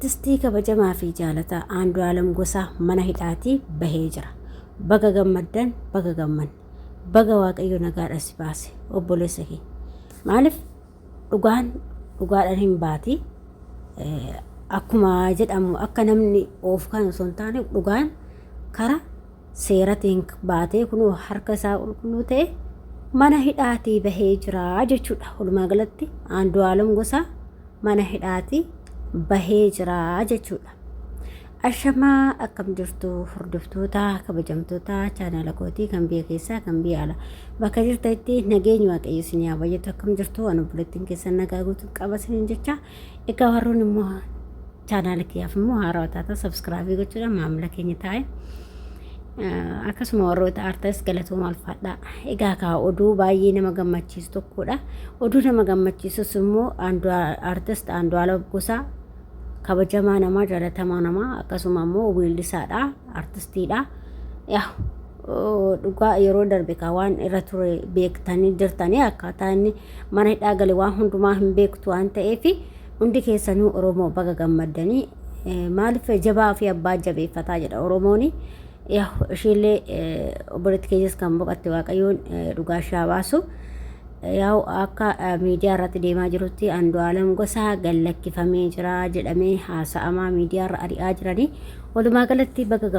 Artistii kabajamaa fi jaalataa Andu'aalem Gosaa mana hidhaatii bahee jira. Baga gammaddan baga gamman. Baga Waaqayyo nagaadhaan si baase obboleessa kee. Maaliif dhugaadhaan hin baati. Akkuma jedhamu akka namni of kan osoo hin taane dhugaan karaa seeratiin baatee kunoo harka isaa qulqulluu ta'e mana hidhaatii bahee jira jechuudha. Walumaa galatti Andu'aalem Gosaa mana hidhaatii bahee jira jechuudha. Ashamaa akkam jirtu hordoftoota kabajamtoota chaanaala kootii kan biyya keessaa kan biyya alaa bakka jirtanitti nageenyi Waaqayyo isin haa baay'atu. Akkam jirtu waan obboleettiin keessan nagaa guutuu qaba isiniin jecha. Egaa warroon immoo chaanaala kiyyaaf immoo haarawaa taata sabskraabii gochuudhaan maamila keenya taa'e. Akkasuma warroota aartis galatooma alfaadha. Egaa kaa oduu baay'ee nama gammachiisu tokkodha. Oduu nama gammachiisus immoo aartist Andu'aalem Gosaa kabajamaa namaa jaalatamaa namaa akkasuma immoo weellisaadha artistiidha. Dhugaa yeroo darbe kaa waan irra ture beektanii jirtanii akkaataa inni mana hidhaa galee waan hundumaa hin beektu waan ta'eef hundi keessanuu Oromoo baga gammaddanii. Maaliif jabaa fi abbaa jabeeffataa jedha Oromoon. Ishiillee obboleetti keenyas kan boqotte Waaqayyoon dhugaa ishee baasu. Akka miidiyaa irratti deemaa jirutti Andu'aalem Gosaa gallakkifamee jira jedhamee haasa'amaa miidiyaa irra ari'aa jiranii. Walumaa galatti baga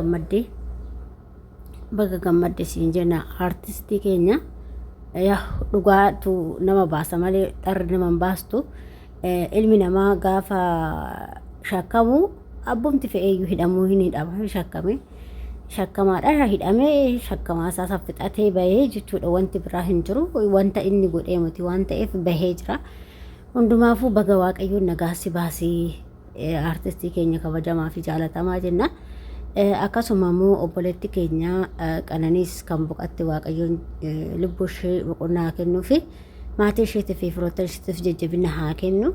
gammadde siin jenna. Aartistii keenya dhugaatu nama baasa malee dharri nama hin baastu. Ilmi namaa gaafa shakkamu abbumti fe'eeyyuu hidhamuu hin hidhama shakkame. Shakkamaadha hidhamee shakkamaa isaa saffixatee bahee jechuudha. Wanti biraa hin jiru. Wanta inni godhee miti waan ta'eef bahee jira. Hundumaafuu baga Waaqayyoon nagaa si baasee aartistii keenya kabajamaa fi jaalatamaa jenna. Akkasuma immoo obboleetti keenya Qananiis kan boqotte Waaqayyoon lubbuu ishee boqonnaa kennuu fi maatii isheetii fi firoota isheetiif jajjabina haa kennu.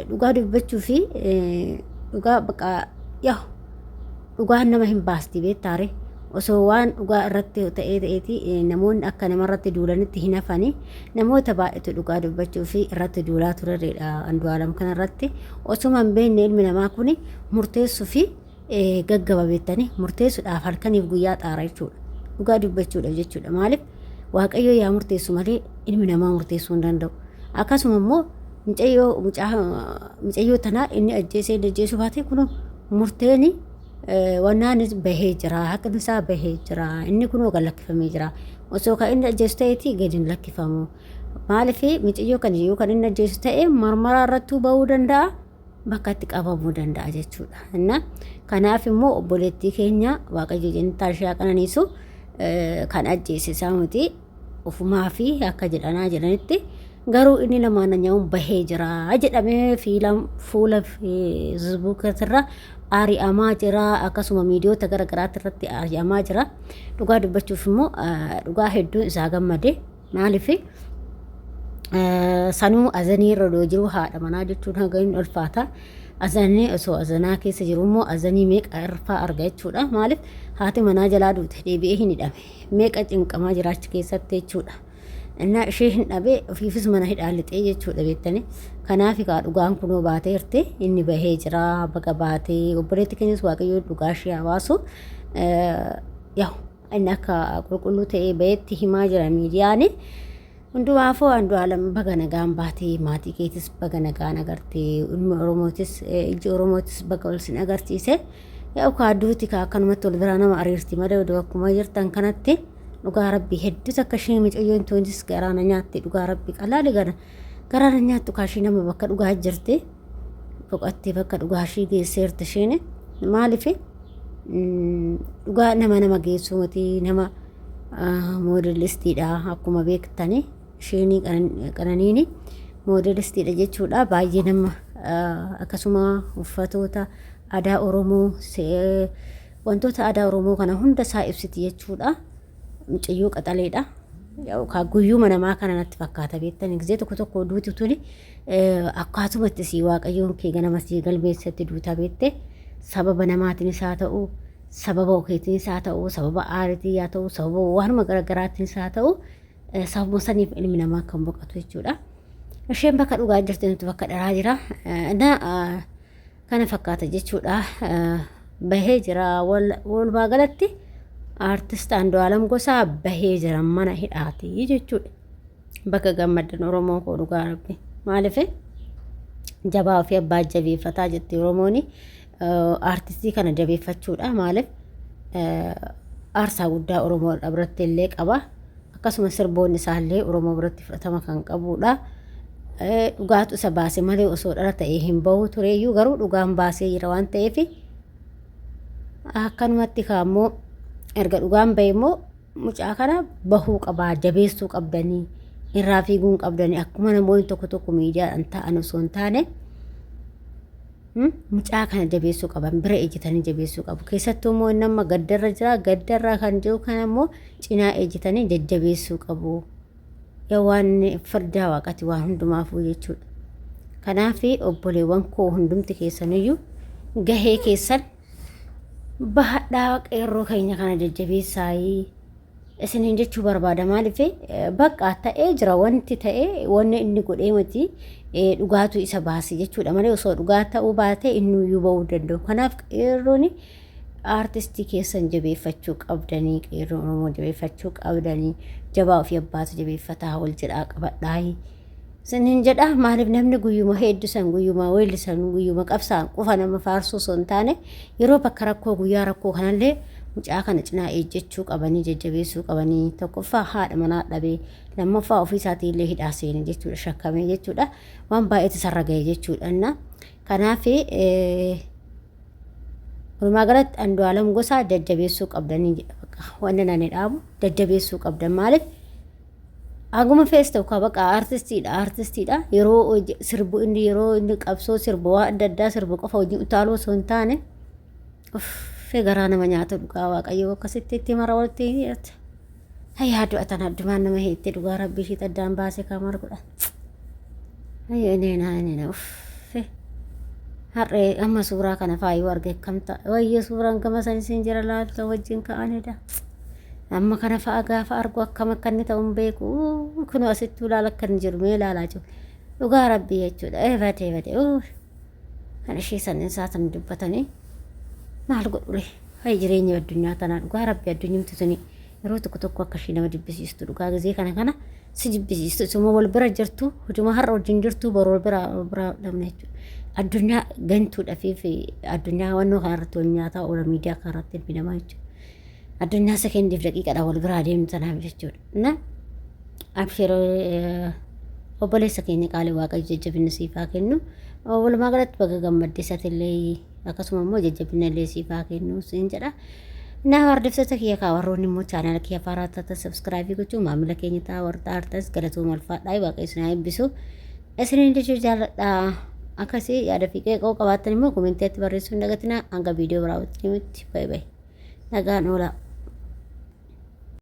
Dhugaa dubbachuu fi dhugaa baqa dhugaan nama hin baasti beektaare osoo waan dhugaa irratti ta'eeti namoonni akka namarratti duulanitti hin hafani. Namoota baay'eetu dhugaa dubbachuu fi irratti duulaa tureedha Andu'aalem kana irratti. Osuma hin beekne ilmi namaa kun murteessuu fi gaggaba beektanii murteessuudhaaf halkaniif guyyaa xaara jechuudha. Dhugaa dubbachuudhaaf jechuudha. Maaliif Waaqayyo yaa murteessu malee ilmi namaa murteessuu hin danda'u. Akkasuma immoo mucayyoo tanaa inni ajjeesuu baate kun murteeni wannaanis bahee jira. Haqni isaa bahee jira. Inni kunoo gallakkifamee jira. Osoo kan inni ajjeesu ta'eeti gadi hin lakkifamu. Maaliif mucayyoo kan iyyuu kan inni ajjeesu ta'e marmaraa irrattuu bahuu danda'a. Bakka itti qabamuu danda'a jechuudha. Kanaaf immoo obboleettii keenya Waaqayyo jennaa ishee qananiisu kan ajjeesisaa miti ofumaa fi akka jedhanitti garuu inni namaan nyaa'uun bahee jira jedhamee fuula feesbuukiirra ari'amaa jira. Akkasuma miidiyoota garaagaraatti irratti ari'amaa jira. Dhugaa dubbachuuf immoo dhugaa hedduu isaa gammade. Maaliif sanuu azanii irra jiru haadha manaa jechuun hanga inni ulfaata. Azanii osoo azanaa keessa jiru immoo azanii meeqa irfaa arga jechuudha. Maaliif haati manaa jalaa duute deebi'ee hin hidhame. Meeqa cinqamaa jiraachi keessatti jechuudha. Innaa ishee hin dhabee ofiifis mana hidhaa lixee jechuudha beektanii. Kanaaf dhugaan kunoo baatee jirti inni bahee jira baga baatee obboleetti keenyas Waaqayyo dhugaa ishee haa baasu. Inni akka qulqulluu ta'ee baheetti himaa jira miidiyaan. Hundumaafuu Andu'aalem baga nagaan baatee maatii keetis baga nagaan agartee ilmi Oromootis iji Oromootis baga ol sin agarsiise. Kaadduuti akkanumatti wal biraa nama ariirti malee oduu akkuma jirtan kanatti. Dhugaa Rabbii hedduus akka ishee mucayyoon toonis garaana nyaatti dhugaa Rabbii qalaali garaana nyaattu kaashii nama bakka dhugaa jirti boqottee bakka dhugaa ishee geesseerti isheen. Maaliif dhugaa nama geessuu miti nama moodelistiidha akkuma beektanii isheen Qananiin moodelistiidha jechuudha. Baay'ee nama akkasuma uffatoota aadaa Oromoo wantoota aadaa Oromoo kana hunda isaa ibsiti jechuudha. Mucayyoo qaxaleedha. Guyyuma namaa kana natti fakkaata beektanii gisee tokko duuti tuni akkaasumatti si Waaqayyoon kee ganama si galmeessatti duuta beekte sababa namaatiinis haa ta'u sababa okeetiinis haa ta'u sababa aariitii haa ta'u sababa waanuma garaagaraatiinis haa ta'u sababa saniif ilmi namaa kan boqotu jechuudha. Isheen bakka dhugaa jirti nuti bakka dharaa jira. kana fakkaata jechuudha. Bahee jira walumaa galatti artist Andu'aalam Gosaa bahee jira mana hidhaati jechuudha. Bakka gammadan Oromoo koo dhugaa rabbi maaliif jabaa ofii abbaa jabeeffataa jetti Oromooni. Artistii kana jabeeffachuudha maaliif aarsaa guddaa Oromoo biratti illee qaba. Akkasumas sirboonni isaallee Oromoo biratti fudhatama kan qabudha. Dhugaatu isa baase malee osoo dhala ta'ee hin bahu tureeyyuu garuu dhugaan baasee jira waan ta'eef akkanumatti kaammoo erga dhugaan bahe immoo mucaa kana bahuu qabaa jabeessuu qabdanii irraa fiiguun qabdanii akkuma namoonni tokko miidiyaadhaan ta'an osoo hin taane mucaa kana jabeessuu qaban bira ejjitanii jabeessuu qabu. Keessattuu immoo nama gaddarra jira gaddarraa kan jiru kana immoo cinaa ejjitanii jajjabeessuu qabu. Waan fardaa waaqati waan hundumaafuu jechuudha. Kanaaf obboleewwan koo hundumti keessaniyyuu gahee keessan bahadhaa qeerroo keenya kana jajjabeessaayii isiniin jechuu barbaada maaliif bakka ta'ee jira wanti ta'ee wanni inni godhee miti dhugaatu isa baase jechuudha malee osoo dhugaa ta'uu baate innuyyuu bahuu danda'u. Kanaaf qeerroon artistii keessan jabeeffachuu qabdanii qeerroon Oromoo jabeeffachuu qabdanii jabaa ofii abbaatu jabeeffataa wal jedhaa qabadhaa siniin jedha maaliif namni guyyuma heeddusan guyyuma weellisan guyyuma qabsaan qofa nama faarsuu osoo hin taane yeroo bakka rakkoo guyyaa rakkoo kanallee mucaa kana cinaa ejjechuu qabanii jajjabeessuu qabanii tokkoffaa haadha manaa dhabee lammaffaa ofii isaatii illee hidhaa seenee jechuudha shakkamee jechuudha waan baay'eetu sarra ga'e jechuudha. Kanaaf walumaa galatti Andu'aalam Gosaa jajjabeessuu qabdanii jedha wanni nani dhaabu jajjabeessuu qabdan maaliif aguma feesta ka baqa artistiidha yeroo sirbu inni yeroo inni qabsoo sirbu waa adda addaa sirbu qofa hojii utaaloo osoo hin taane garaa nama nyaata dhugaa waaqayyoo akkasitti itti mara walitti hidhata. Yaadu atan addumaan nama heettee dhugaa rabbii ishee addaan baasee kamar godha. Neena harree amma suuraa kana faayuu arge kamta wayya suuraan gama san isin jira laalta wajjin ka'anidha. Amma kana fa'a gaafa argu akkam akka inni ta'uun beeku kun asittuu ilaala akka inni jiru mee ilaalaa jiru dhugaa rabbii jechuudha. Batee kan ishee san isaatan dubbatanii maal godhure hay jireenya addunyaa tanaa dhugaa rabbii addunyumti suni yeroo tokko akka ishee nama jibbisiistu dhugaa gizee kana si jibbisiistu isuma wal bira jirtu hojuma har'a wajjin jirtu boroo bira dhabne jechuudha. Addunyaa gantuudhaaf fi addunyaa wannoo kanarratti wal nyaataa oola miidiyaa kanarratti binamaa jechuudha. Addunyaa sekendiif daqiiqadha wal biraa deemnu tanaaf jechuudha. Abshiroo obboleessa keenya qaalii waaqayyo jajjabina siifaa kennu walumaa galatti baga gammaddeessatillee akkasuma immoo jajjabina illee siifaa kennu siin jedha. Hordoftoota kiyya warroonni immoo chaanaala kiyya faaraatata sabskiraaybii gochuun maamila keenya ta'a warta artas galatoo malfaadhaa waaqayyo isin haa eebbisu. Isiniin jechuu jaalladha. Akkasii yaada fi qeeqoo qabaattan immoo komenteetti barreessuu hin dagatinaa hanga viidiyoo biraa wajjin baay'ee nagaan oola.